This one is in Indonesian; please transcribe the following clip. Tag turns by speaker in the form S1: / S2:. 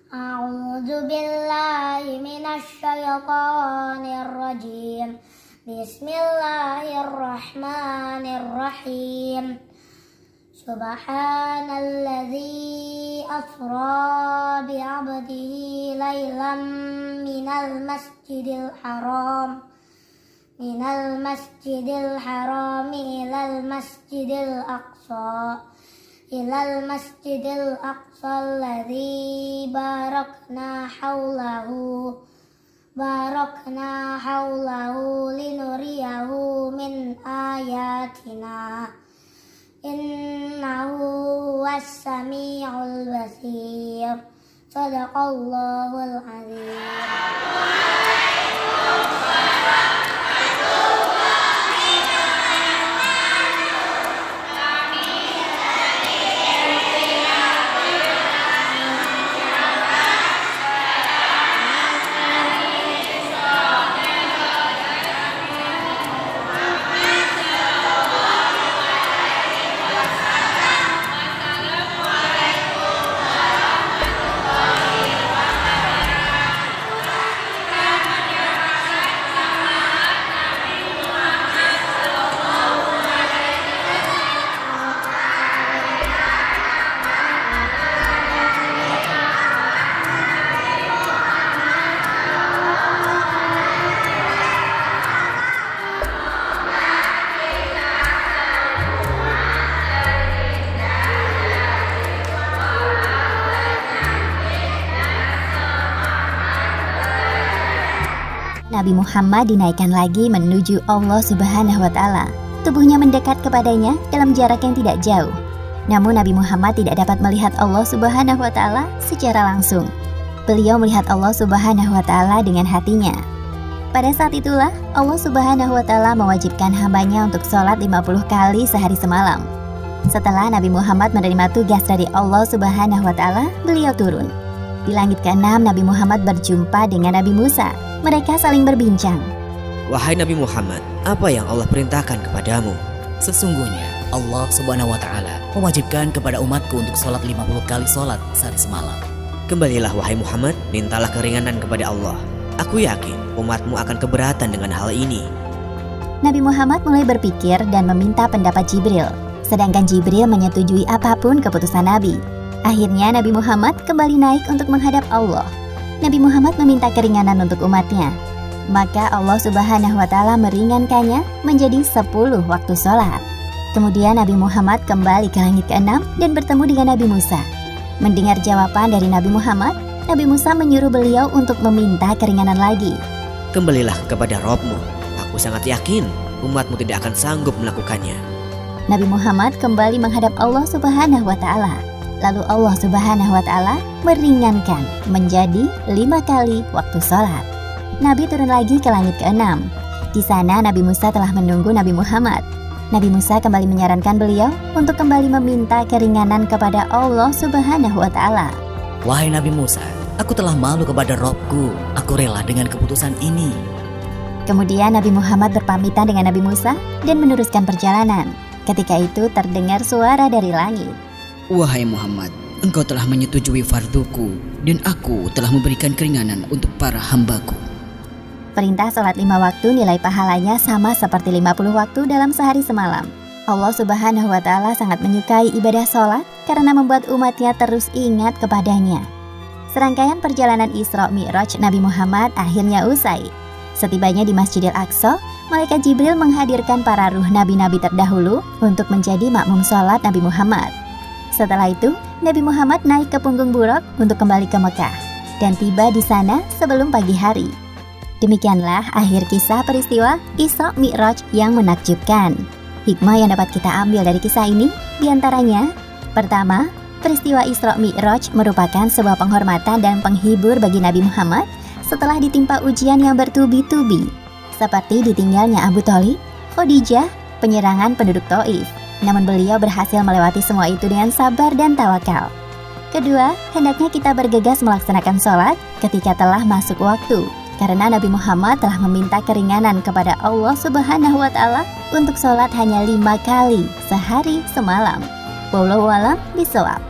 S1: A'udzu billahi minasy syaithanir rajim. Bismillahirrahmanirrahim. Subhanalladzi asra bi 'abdihi lailan minal masjidil haram ilal masjidil aqsa alladzi barakna haulahu linuriyahu min ayatina innahu huwas-sami'ul basir. Shadaqallahul azim.
S2: Nabi Muhammad dinaikkan lagi menuju Allah Subhanahu wa Ta'ala. Tubuhnya mendekat kepadanya dalam jarak yang tidak jauh. Namun Nabi Muhammad tidak dapat melihat Allah Subhanahu wa Ta'ala secara langsung. Beliau melihat Allah Subhanahu wa Ta'ala dengan hatinya. Pada saat itulah Allah Subhanahu wa Ta'ala mewajibkan hambanya untuk sholat 50 kali sehari semalam. Setelah Nabi Muhammad menerima tugas dari Allah Subhanahu wa Ta'ala, beliau turun. Di langit ke-6 Nabi Muhammad berjumpa dengan Nabi Musa. Mereka saling berbincang.
S3: Wahai Nabi Muhammad, apa yang Allah perintahkan kepadamu?
S4: Sesungguhnya Allah Subhanahu wa Ta'ala mewajibkan kepada umatku untuk sholat 50 kali sholat sehari semalam.
S3: Kembalilah wahai Muhammad, mintalah keringanan kepada Allah. Aku yakin umatmu akan keberatan dengan hal ini.
S2: Nabi Muhammad mulai berpikir dan meminta pendapat Jibril. Sedangkan Jibril menyetujui apapun keputusan Nabi. Akhirnya Nabi Muhammad kembali naik untuk menghadap Allah. Nabi Muhammad meminta keringanan untuk umatnya. Maka Allah Subhanahu wa Ta'ala meringankannya menjadi 10 waktu sholat. Kemudian Nabi Muhammad kembali ke langit ke-6 dan bertemu dengan Nabi Musa. Mendengar jawaban dari Nabi Muhammad, Nabi Musa menyuruh beliau untuk meminta keringanan lagi.
S3: Kembalilah kepada Rabb-Mu. Aku sangat yakin umatmu tidak akan sanggup melakukannya.
S2: Nabi Muhammad kembali menghadap Allah Subhanahu wa Ta'ala. Lalu Allah Subhanahu wa Ta'ala meringankan menjadi 5 kali waktu sholat. Nabi turun lagi ke langit ke-6. Di sana Nabi Musa telah menunggu Nabi Muhammad. Nabi Musa kembali menyarankan beliau untuk kembali meminta keringanan kepada Allah Subhanahu wa Ta'ala.
S4: Wahai Nabi Musa, aku telah malu kepada Robku. Aku rela dengan keputusan ini.
S2: Kemudian Nabi Muhammad berpamitan dengan Nabi Musa dan meneruskan perjalanan. Ketika itu terdengar suara dari langit.
S5: Wahai Muhammad, engkau telah menyetujui farduku dan aku telah memberikan keringanan untuk para hambaku.
S2: Perintah sholat 5 waktu nilai pahalanya sama seperti 50 waktu dalam sehari semalam. Allah Subhanahu wa Ta'ala sangat menyukai ibadah sholat karena membuat umatnya terus ingat kepadanya. Serangkaian perjalanan Isra Mi'raj Nabi Muhammad akhirnya usai. Setibanya di Masjidil Aqsa, Malaikat Jibril menghadirkan para ruh nabi-nabi terdahulu untuk menjadi makmum sholat Nabi Muhammad. Setelah itu, Nabi Muhammad naik ke punggung buruk untuk kembali ke Mekah dan tiba di sana sebelum pagi hari. Demikianlah akhir kisah peristiwa Isra Mi'raj yang menakjubkan. Hikmah yang dapat kita ambil dari kisah ini diantaranya: pertama, peristiwa Isra Mi'raj merupakan sebuah penghormatan dan penghibur bagi Nabi Muhammad setelah ditimpa ujian yang bertubi-tubi, seperti ditinggalnya Abu Thalib, Khadijah, penyerangan penduduk Taif. Namun beliau berhasil melewati semua itu dengan sabar dan tawakal. Kedua, hendaknya kita bergegas melaksanakan sholat ketika telah masuk waktu, karena Nabi Muhammad telah meminta keringanan kepada Allah Subhanahu wa Ta'ala untuk sholat hanya 5 kali sehari semalam. Wallahu a'lam bishawab.